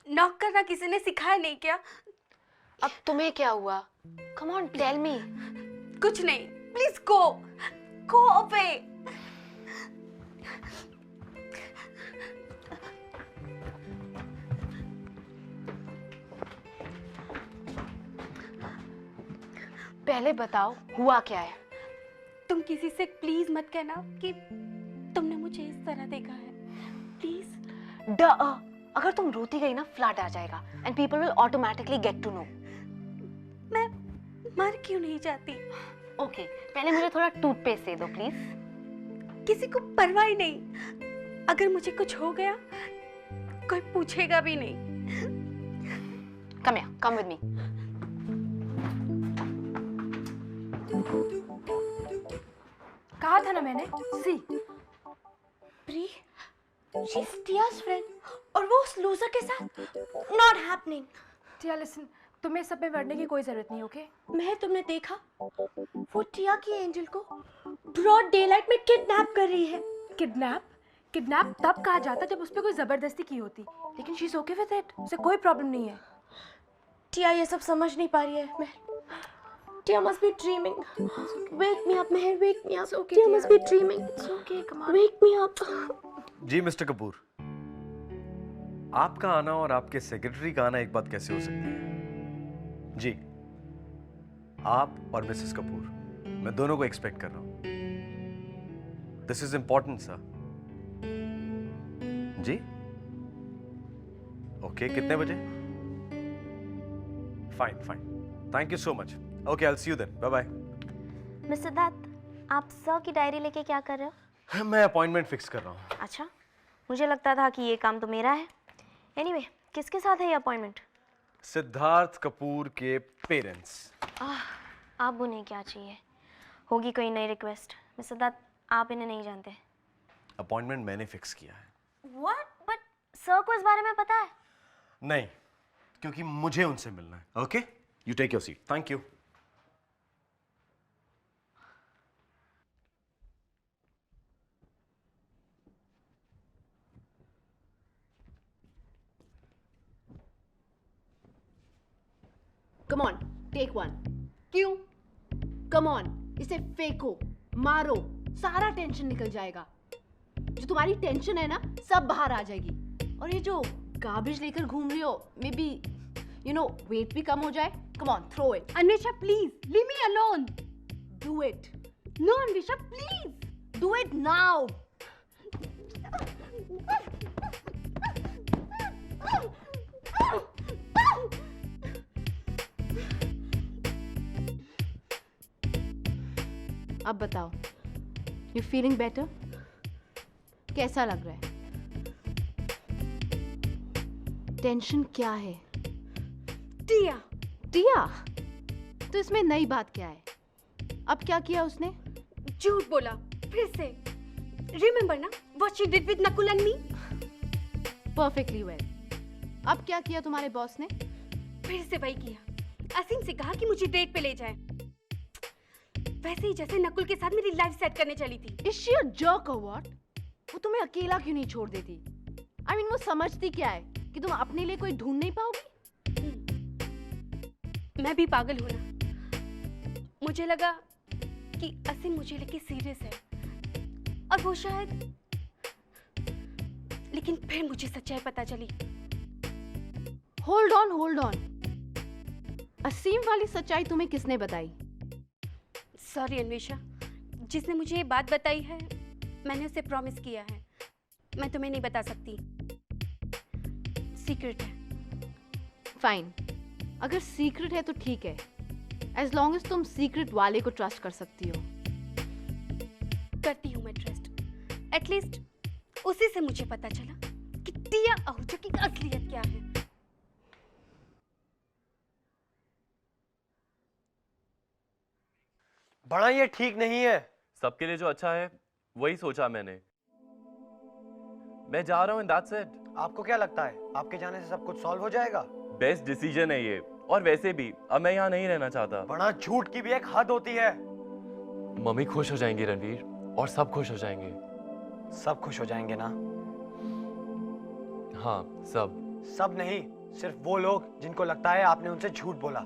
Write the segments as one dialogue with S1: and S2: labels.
S1: Knock करना किसी ने सिखाया नहीं क्या?
S2: अब तुम्हें क्या हुआ? Come on tell me.
S1: कुछ नहीं, प्लीज गो अवे।
S2: पहले बताओ हुआ क्या है?
S1: तुम किसी से प्लीज मत कहना कि तुमने मुझे इस तरह देखा है, प्लीज।
S2: अगर तुम रोती गई ना फ्लड आ जाएगा and people will automatically get to know.
S1: मैं मर क्यों नहीं जाती?
S2: ओके, पहले मुझे थोड़ा टूथपेस्ट दे दो प्लीज।
S1: किसी को परवाह ही नहीं, अगर मुझे कुछ हो गया कोई पूछेगा भी नहीं।
S2: Come with me.
S3: कहा था ना मैंने, सी
S1: प्री, शी इज टिया's फ्रेंड और वो उस लूजर के साथ। Not happening.
S3: टिया लिसन, तुम्हें सब में बढ़ने की कोई जरूरत नहीं, ओके?
S1: मैं तुमने देखा वो टिया की एंजल को ब्रॉड डेलाइट में किडनैप कर रही है।
S3: किडनैप तब कहा जाता जब उस पर कोई जबरदस्ती की होती, लेकिन she is okay with it, उसे कोई प्रॉब्लम नहीं है।
S1: टिया ये सब समझ नहीं पा रही है। Tia must be dreaming. Wake me up, Meher. Wake me up.
S3: Okay,
S1: Tia must be dreaming.
S3: It's okay, come on.
S1: Wake me up.
S4: जी मिस्टर कपूर, आपका आना और आपके सेक्रेटरी का आना एक बात कैसे हो सकती है? जी, आप और मिसेस कपूर, मैं दोनों को एक्सपेक्ट कर रहा हूं। This is important sir. जी ओके, कितने बजे? Fine, thank you so much. Okay, I will see you then, bye bye.
S5: Mister Dutt, आप सर की डायरी लेके क्या कर रहे हो?
S4: मैं अपॉइंटमेंट फिक्स कर रहा हूँ।
S5: अच्छा, मुझे लगता था कि ये काम तो मेरा है। एनीवे, किसके साथ है ये अपॉइंटमेंट?
S4: सिद्धार्थ कपूर के पेरेंट्स।
S5: आप उन्हें क्या चाहिए? होगी कोई नई रिक्वेस्ट? मिस्टर दत्त, आप इन्हें नहीं जानते।
S4: अपॉइंटमेंट मैंने फिक्स किया है।
S5: व्हाट? बट सर को इस बारे में पता है?
S4: नहीं, क्योंकि मुझे उनसे मिलना है। Okay, you take your seat. Thank you.
S6: Come on, take one. क्यों? कम ऑन, इसे फेंको, मारो, सारा टेंशन निकल जाएगा। जो तुम्हारी टेंशन है ना, सब बाहर आ जाएगी। और ये जो गार्बेज लेकर घूम रही हो, मे बी वेट भी कम हो जाए। Come on, throw it.
S1: Anvesha please leave me alone.
S6: Do it.
S1: No Anvesha please.
S6: Do it now. अब बताओ, यू फीलिंग बेटर? कैसा लग रहा है? टेंशन क्या है? टिया? तो इसमें नई बात क्या है? अब क्या किया उसने?
S1: झूठ बोला फिर से। रिमेंबर ना what she did with Nakul and me?
S6: Perfectly well. अब क्या किया तुम्हारे बॉस ने?
S1: फिर से वही किया। असीम से कहा कि मुझे डेट पे ले जाए, वैसे ही जैसे नकुल के साथ मेरी लाइफ सेट करने चली थी।
S6: Is she a jerk or what? वो तुम्हें अकेला क्यों नहीं छोड़ देती? I mean, वो समझती क्या है कि तुम अपने लिए कोई ढूंढ नहीं पाओगी?
S1: मैं भी पागल हूं ना। मुझे लगा कि असीम मुझे लेके सीरियस है और वो शायद, लेकिन फिर मुझे सच्चाई पता चली।
S6: Hold on. असीम वाली सच्चाई तुम्हें किसने बताई?
S1: सॉरी अन्वेषा, जिसने मुझे ये बात बताई है मैंने उसे प्रॉमिस किया है मैं तुम्हें नहीं बता सकती, सीक्रेट है।
S6: फाइन, अगर सीक्रेट है तो ठीक है, एज लॉन्ग एज तुम सीक्रेट वाले को ट्रस्ट कर सकती हो।
S1: करती हूँ मैं ट्रस्ट, एटलीस्ट उसी से मुझे पता चला कि टिया आहूजा की असलियत क्या है।
S7: बड़ा ये ठीक नहीं है।
S8: सबके लिए जो अच्छा है वही सोचा मैंने। मैं जा रहा हूँ, दैट्स इट।
S7: आपको क्या लगता है आपके जाने से सब कुछ सॉल्व हो जाएगा?
S8: बेस्ट डिसीजन है ये, और वैसे भी अब मैं यहाँ नहीं रहना चाहता।
S7: बड़ा झूठ की भी एक हद होती है।
S8: मम्मी खुश हो जाएंगी रणवीर, और सब खुश हो जाएंगे।
S7: सब खुश हो जाएंगे ना?
S8: हाँ, सब।
S7: सब नहीं, सिर्फ वो लोग जिनको लगता है आपने उनसे झूठ बोला,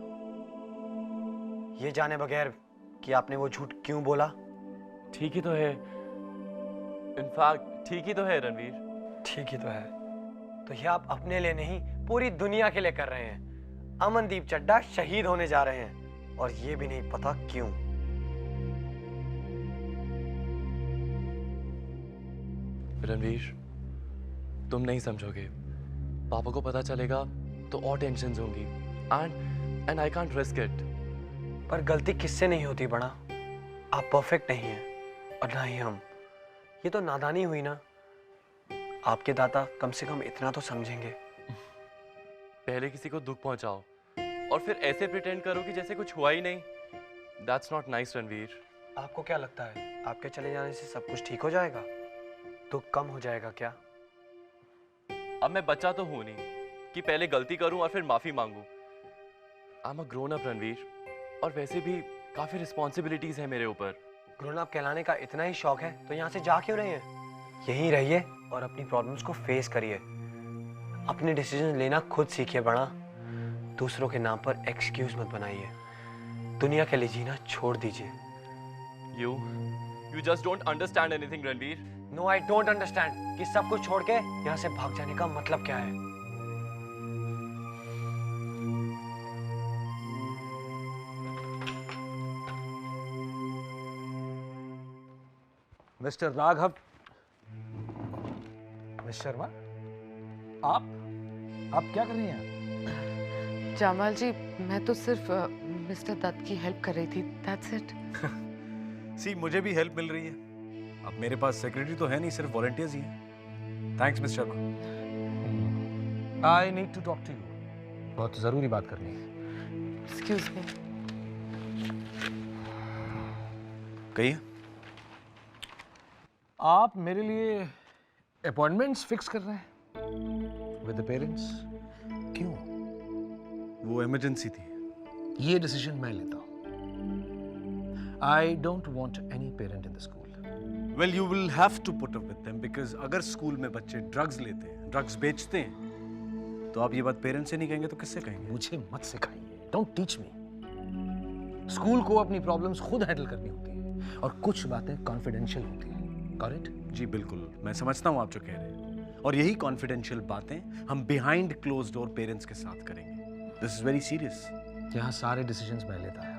S7: ये जाने बगैर कि आपने वो झूठ क्यों बोला।
S8: ठीक ही तो है, इनफैक्ट ठीक ही तो है रणवीर।
S7: ठीक ही तो है। तो ये आप अपने लिए नहीं, पूरी दुनिया के लिए कर रहे हैं। अमनदीप चड्ढा शहीद होने जा रहे हैं, और ये भी नहीं पता क्यों।
S8: रणवीर, तुम नहीं समझोगे। पापा को पता चलेगा तो और टेंशन्स होंगी, and I can't risk it.
S7: पर गलती किससे नहीं होती बड़ा? आप परफेक्ट नहीं हैं, और ना ही हम। ये तो नादानी हुई ना। आपके दादा कम से कम इतना तो समझेंगे।
S8: पहले किसी को दुख पहुंचाओ और फिर ऐसे प्रिटेंड करो कि जैसे कुछ हुआ ही नहीं। That's not nice Ranveer.
S7: आपको क्या लगता है आपके चले जाने से सब कुछ ठीक हो जाएगा? दुख कम हो जाएगा क्या?
S8: अब मैं बच्चा तो हूं नहीं कि पहले गलती करूं और फिर माफी मांगूं। I am a grown up Ranveer, और वैसे भी काफी रिस्पॉन्सिबिलिटीज है मेरे ऊपर।
S7: ग्रोन अप कहलाने का इतना ही शौक है तो यहाँ से जा क्यों रहे हैं? यहीं रहिए और अपनी प्रॉब्लम्स को फेस करिए। अपने डिसीजन लेना खुद सीखिए बड़ा। दूसरों के नाम पर एक्सक्यूज मत बनाइए। दुनिया के लिए जीना छोड़ दीजिए।
S8: You just don't understand anything, Ranveer.
S7: No, I don't understand कि सब कुछ छोड़ के यहाँ से भाग जाने का मतलब क्या है।
S9: मिस्टर राघव, मिस शर्मा, आप क्या कर रही हैं?
S10: जमाल जी, मैं तो सिर्फ मिस्टर दत्त की हेल्प कर रही थी, दैट्स इट।
S4: सी, मुझे भी हेल्प मिल रही है। अब मेरे पास सेक्रेटरी तो है नहीं, सिर्फ वॉलंटियर्स ही हैं। Thanks miss Sharma.
S9: I need to talk to you. बहुत जरूरी बात करनी है।
S10: Excuse me.
S4: कहिए।
S9: आप मेरे लिए अपॉइंटमेंट्स फिक्स कर रहे हैं विद द पेरेंट्स? क्यों?
S4: वो इमरजेंसी थी।
S9: ये डिसीजन मैं लेता हूं। I don't want any parent in the school.
S4: Well, you will have to put up with them because अगर स्कूल में बच्चे ड्रग्स लेते हैं, ड्रग्स बेचते हैं, तो आप ये बात पेरेंट्स से नहीं कहेंगे तो किससे कहेंगे?
S9: मुझे मत सिखाइए, डोंट टीच मी। स्कूल को अपनी प्रॉब्लम्स खुद हैंडल करनी होती है, और कुछ बातें कॉन्फिडेंशियल होती हैं। Got it?
S4: जी बिल्कुल, मैं समझता हूँ आप जो कह रहे हैं, और यही कॉन्फिडेंशियल बातें हम बिहाइंड क्लोज डोर पेरेंट्स के साथ करेंगे। This is very serious.
S9: यहाँ सारे डिसीजंस मैं लेता है,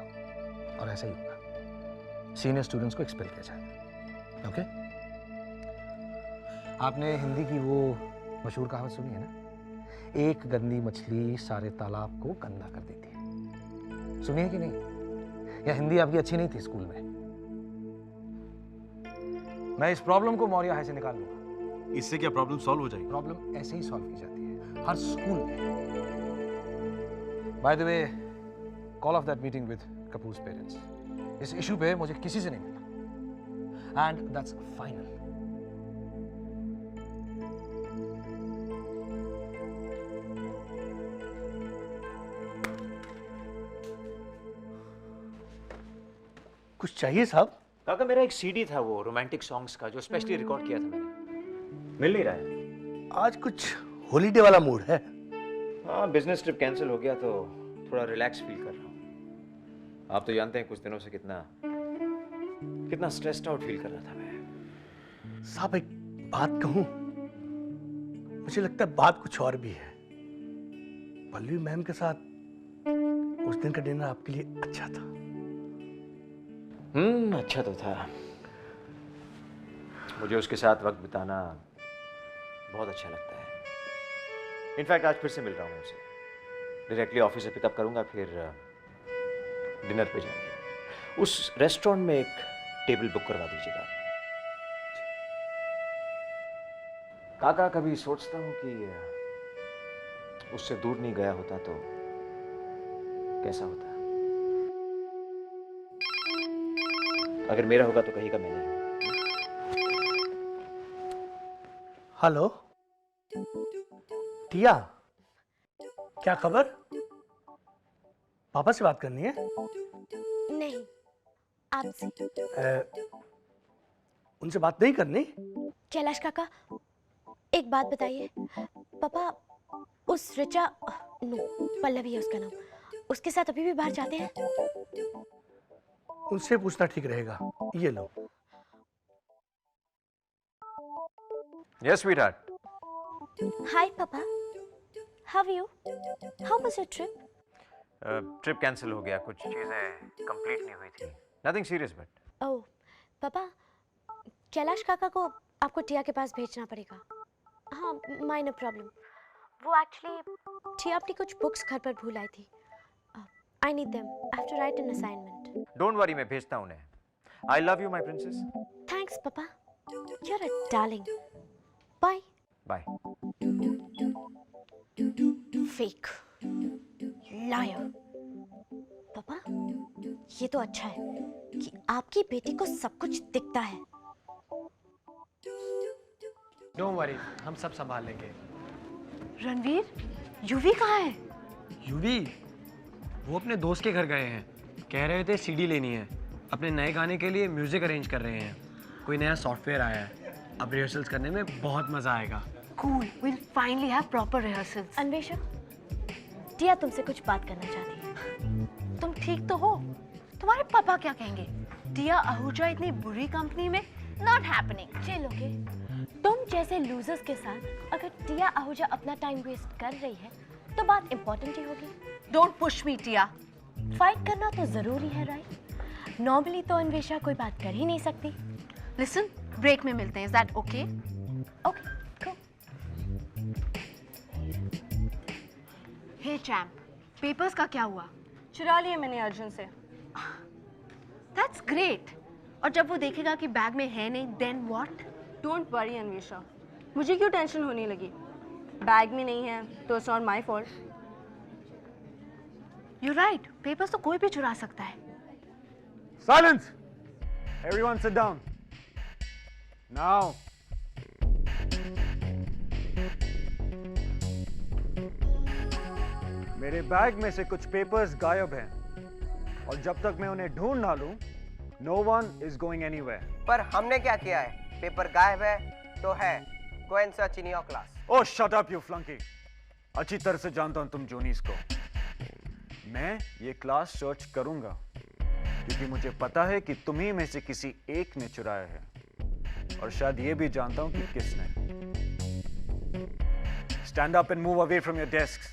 S9: और ऐसा ही होगा। सीनियर स्टूडेंट्स को एक्सपेल किया जाएगा। ओके? आपने हिंदी की वो मशहूर कहावत सुनी है ना, एक गंदी मछली सारे तालाब को गंदा कर देती है। सुनी है कि नहीं? या हिंदी आपकी अच्छी नहीं थी स्कूल में? मैं इस प्रॉब्लम को मौर्य हाई से निकाल दूंगा।
S4: इससे क्या प्रॉब्लम सॉल्व हो जाएगी?
S9: प्रॉब्लम ऐसे ही सॉल्व की जाती है हर स्कूल में। By the way, call of that meeting with Kapoors parents. इस इशू पे मुझे किसी से नहीं मिलना, and that's final.
S11: कुछ चाहिए साहब?
S12: काका, मेरा एक सीडी था वो रोमांटिक सॉन्ग्स का, जो स्पेशली रिकॉर्ड किया था मैंने। मिल नहीं रहा है।
S11: आज कुछ हॉलीडे वाला मूड है।
S12: हाँ, बिजनेस ट्रिप कैंसिल हो गया तो थोड़ा रिलैक्स फील कर रहा हूँ। आप तो जानते हैं कुछ दिनों से कितना स्ट्रेस्ड आउट फील कर रहा था मैं।
S11: साहब, एक बात कहूं? मुझे लगता है बात कुछ और भी है। पल्लवी मैम के साथ उस दिन का डिनर आपके लिए अच्छा था।
S12: अच्छा तो था। मुझे उसके साथ वक्त बिताना बहुत अच्छा लगता है। इनफैक्ट आज फिर से मिल रहा हूँ उनसे। डायरेक्टली ऑफिस से पिकअप करूंगा, फिर डिनर पे जाएंगे। उस रेस्टोरेंट में एक टेबल बुक करवा दीजिएगा। काका, कभी सोचता हूँ कि उससे दूर नहीं गया होता तो कैसा होता। अगर मेरा होगा तो कहेगा मैं नहीं।
S11: हेलो टिया, क्या खबर? पापा से बात करनी है?
S3: नहीं, आपसे।
S11: उनसे बात नहीं करनी?
S3: कैलाश काका, एक बात बताइए। पापा उस ऋचा, नो पल्लवी है उसका नाम, उसके साथ अभी भी बाहर जाते हैं?
S11: उनसे पूछना ठीक रहेगा। ये लो।
S12: Yes, sweetheart.
S3: Hi, Papa. How are you? How was your trip?
S12: Trip cancel हो गया, कुछ चीजें कंप्लीट नहीं हुई थी। Nothing serious, but.
S3: Oh, पापा, कैलाश काका को आपको टिया के पास भेजना पड़ेगा। हाँ, माइनर प्रॉब्लम। वो एक्चुअली टिया अपनी कुछ बुक्स घर पर भूल आई थी। I need them. I have to write an assignment.
S12: Don't worry, मैं भेजता हूँ उन्हें। I love you, my princess.
S3: Thanks, Papa. You're a darling. Bye.
S12: Bye.
S3: Fake. Liar. पापा, ये तो अच्छा है कि आपकी बेटी को सब कुछ दिखता है।
S7: डोंट वरी, हम सब संभाल लेंगे।
S2: रणवीर, यूवी कहाँ है?
S7: यूवी वो अपने दोस्त के घर गए हैं। कह रहे थे सीडी लेनी है। अपने नए गाने के लिए म्यूजिक अरेंज कर रहे हैं। कोई नया सॉफ्टवेयर आया है। अब रिहर्सल्स करने में बहुत मजा आएगा।
S2: Cool. We'll finally have proper rehearsals.
S3: Anvesha, टिया तुमसे कुछ बात करना चाहती है।
S2: तुम ठीक तो हो? तुम्हारे पापा क्या कहेंगे? टिया आहूजा इतनी बुरी कंपनी में? Not happening.
S3: Chill okay. तुम जैसे लूजर्स के साथ अगर टिया आहूजा अपना टाइम वेस्ट कर रही है तो बात इंपॉर्टेंट ही होगी।
S2: Don't push me, Tiya.
S3: Fight करना तो जरूरी है, राइट? नॉर्मली तो अन्वेषा कोई बात कर ही नहीं सकती।
S2: Listen, ब्रेक में मिलते हैं। Is that okay?
S3: Okay, cool.
S2: Hey champ, papers का क्या हुआ?
S6: चुरा लिए मैंने अर्जुन से।
S2: That's great. और जब वो देखेगा कि बैग में है नहीं, then what?
S6: Don't worry Anvesha, मुझे क्यों टेंशन होने लगी? बैग में नहीं है तो it's not my fault.
S2: You're right. Papers तो कोई भी चुरा सकता है।
S13: Silence! Everyone sit down. Now. मेरे बैग में से कुछ पेपर्स गायब हैं और जब तक मैं उन्हें ढूंढ ना लूं, no one is going anywhere.
S14: पर हमने क्या किया है? पेपर गायब है तो है। Go and search in your class.
S13: Oh, shut up, you flunky. अच्छी तरह से जानता हूं तुम जोनीस को। मैं ये क्लास सर्च करूंगा क्योंकि मुझे पता है कि तुम्ही में से किसी एक ने चुराया है और शायद ये भी जानता हूं कि किसने। Stand up and move away from your desks.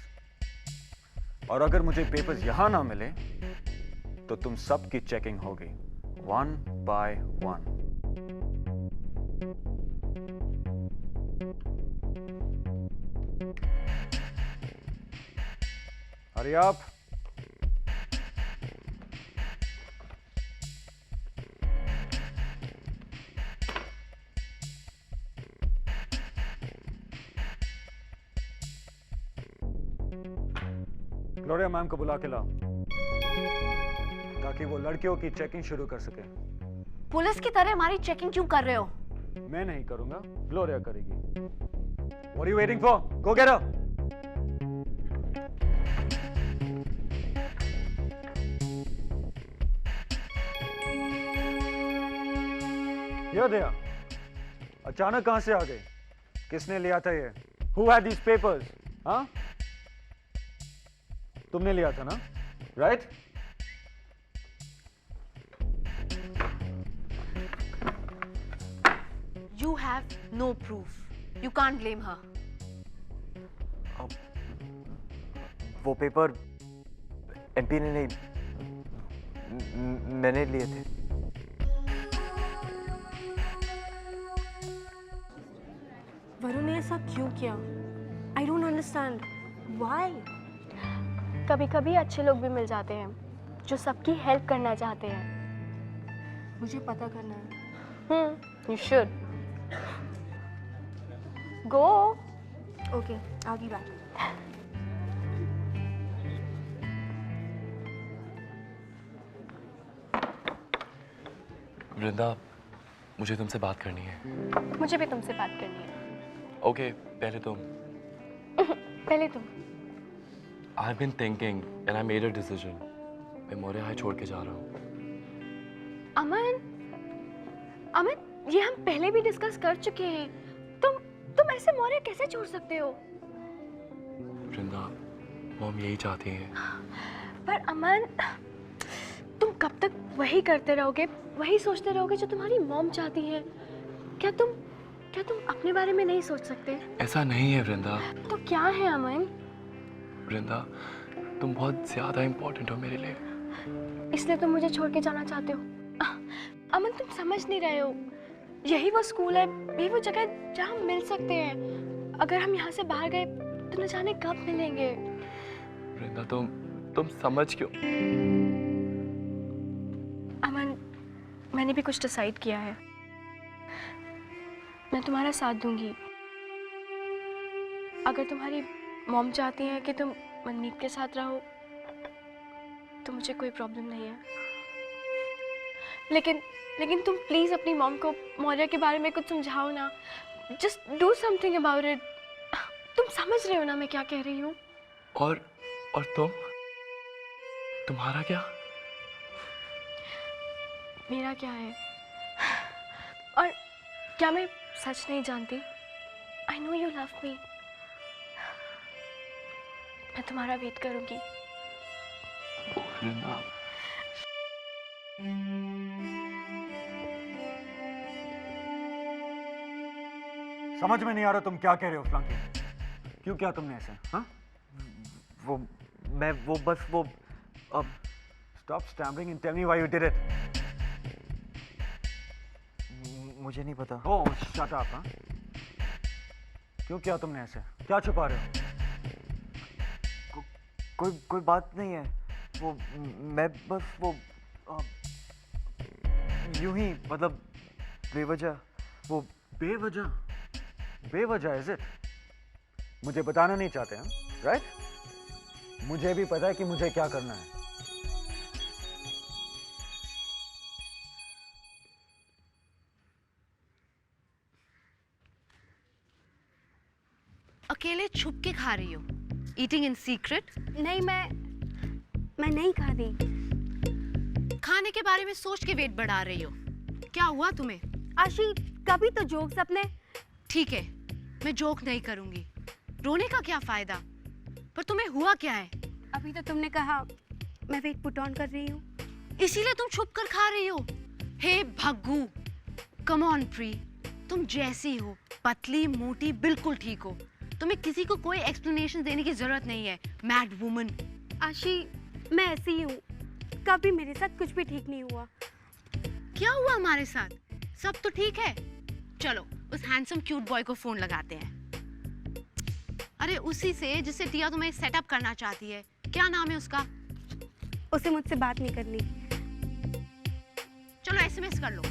S13: और अगर मुझे पेपर्स यहां ना मिले तो तुम सबकी चेकिंग होगी, one by one. Hurry up. Gloria ma'am को बुला के लाओ ताकि वो लड़कियों की चेकिंग शुरू कर सके।
S2: पुलिस की तरह हमारी चेकिंग क्यों कर रहे हो?
S13: मैं नहीं करूंगा, ग्लोरिया करेगी। What are you waiting for? Go get her. Here they are. अचानक कहां से आ गए? किसने लिया था ये? Who had these papers? हाँ? तुमने लिया था ना? Right?
S2: You have no proof. You can't blame her.
S7: वो पेपर एमपी ने नहीं, मैंने लिए थे।
S5: वरुण ने ऐसा क्यों किया? आई डोंट अंडरस्टैंड व्हाई। कभी कभी अच्छे लोग भी मिल जाते हैं जो सबकी हेल्प करना चाहते हैं। मुझे पता करना है। You should go. ओके, आगे बात।
S8: वृंदा, मुझे तुमसे बात करनी है।
S5: मुझे भी तुमसे बात करनी है।
S8: ओके, पहले तुम।
S5: पहले तुम।
S8: I've been thinking and I made a decision. मैं मौर्य हाई छोड़ के जा रहा हूँ।
S5: अमन, ये हम पहले भी डिस्कस कर चुके हैं। तुम ऐसे मौर्य कैसे छोड़ सकते हो?
S8: वृंदा, मॉम यही चाहती हैं।
S5: पर अमन, तुम कब तक वही करते रहोगे, वही सोचते रहोगे जो तुम्हारी मॉम चाहती है? क्या तुम अपने बारे में नहीं सोच सकते?
S8: ऐसा नहीं है वृंदा।
S5: तो क्या है अमन?
S8: वृंदा, तुम बहुत ज्यादा इम्पोर्टेंट हो मेरे लिए।
S5: इसलिए तुम मुझे छोड़ के जाना चाहते हो? अमन, तुम समझ नहीं रहे हो। यही वो स्कूल है, यही वो जगह जहाँ हम मिल सकते हैं। अगर हम यहाँ से बाहर गए तो न जाने कब मिलेंगे।
S8: वृंदा, तुम समझ क्यों?
S5: अमन, मैंने भी कुछ डिसाइड किया है। मैं तुम्हारा साथ दूंगी। अगर तुम्हारी मॉम चाहती है कि तुम मनमीत के साथ रहो तो मुझे कोई प्रॉब्लम नहीं है। लेकिन तुम प्लीज अपनी मॉम को मौर्य के बारे में कुछ समझाओ ना। Just do something about it. तुम समझ रहे हो ना मैं क्या कह रही हूँ?
S8: और तुम्हारा क्या?
S5: मेरा क्या है? और क्या मैं सच नहीं जानती? I know you love me. मैं तुम्हारा वेट करूंगी।
S8: वृंदा,
S13: समझ में नहीं आ रहा तुम क्या कह रहे हो फ्लंकी। क्यों किया तुमने ऐसे? हाँ, stop stammering and tell me why you did it.
S12: मुझे नहीं पता।
S13: Oh shut up. हाँ, क्यों किया तुमने ऐसे? क्या छुपा रहे हो?
S12: कोई बात नहीं है। वो मैं बस वो यूं ही, मतलब बेवजह। वो
S13: बेवजह इज इट? मुझे बताना नहीं चाहते हैं, राइट? मुझे भी पता है कि मुझे क्या करना है।
S2: अकेले छुप के खा रही हो? Eating in secret?
S1: नहीं, मैं नहीं खा रही।
S2: खाने के बारे में सोच के वेट बढ़ा रही हो। क्या हुआ तुम्हें?
S1: आशी, कभी तो जोक्स अपने।
S2: ठीक है, मैं जोक नहीं करूंगी। रोने का क्या फायदा? पर तुम्हें हुआ क्या है?
S1: अभी तो तुमने कहा मैं वेट पुट ऑन कर रही हूँ,
S2: इसीलिए तुम छुप कर खा रही हो। हे भग्गू, कम ऑन प्री, तुम जैसी हो, पतली मोटी बिल्कुल ठीक हो। तुम्हें किसी को कोई एक्सप्लेनेशन देने की जरूरत नहीं है, मैड वुमन।
S1: आशी, मैं ऐसी ही हूँ। कभी मेरे साथ कुछ भी ठीक नहीं हुआ।
S2: क्या हुआ हमारे साथ? सब तो ठीक है। चलो उस हैंडसम क्यूट बॉय को फोन लगाते हैं। अरे उसी से जिससे टिया तुम्हें सेटअप करना चाहती है। क्या नाम है उसका?
S1: उसे मुझसे बात नहीं करनी।
S2: चलो एसएमएस कर लो।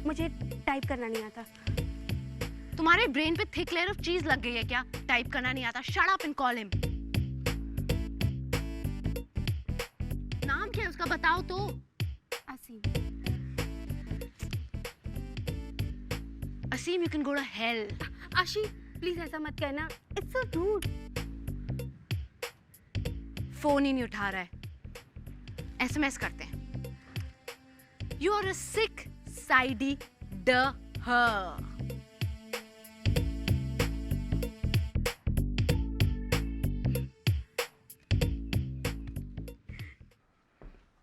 S1: मुझे टाइप करना नहीं आता।
S2: तुम्हारे ब्रेन पे थिक लेयर ऑफ चीज लग गई है क्या? टाइप करना नहीं आता? Shut up and call him. नाम क्या है उसका, बताओ तो। Aseem, you can go to hell.
S1: Aashi, please ऐसा मत कहना। It's so rude.
S2: फोन ही नहीं उठा रहा है। एसएमएस करते हैं। यू आर अ सिक साइडी ड ह।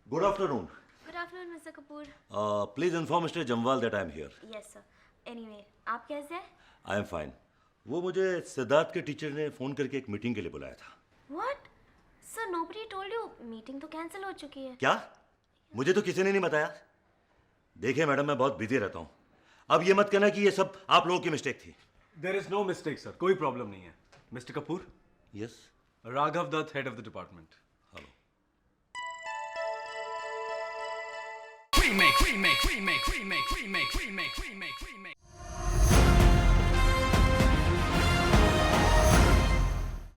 S15: Good afternoon.
S5: Good afternoon, Mr. Kapoor.
S15: Please inform Mr. Jamwal that I am here.
S5: Yes, sir. Anyway, आप कैसे हैं?
S15: I am fine. वो मुझे सिद्धार्थ के टीचर ने फ़ोन करके एक मीटिंग के लिए बुलाया था।
S5: What? Sir, nobody told you. Meeting तो कैंसिल हो चुकी है।
S15: क्या? मुझे तो किसी ने नहीं बताया। देखिए मैडम, मैं बहुत बिजी रहता हूँ। अब ये मत कहना कि ये सब आप लोगों की मिस्टेक थी।
S4: There is no mistake sir, कोई प्रॉब्लम नहीं है। Mister Kapoor.
S15: Yes.
S4: Raghav Dutt, head of the department.
S16: Remake, remake, remake, remake, remake, remake, remake, remake.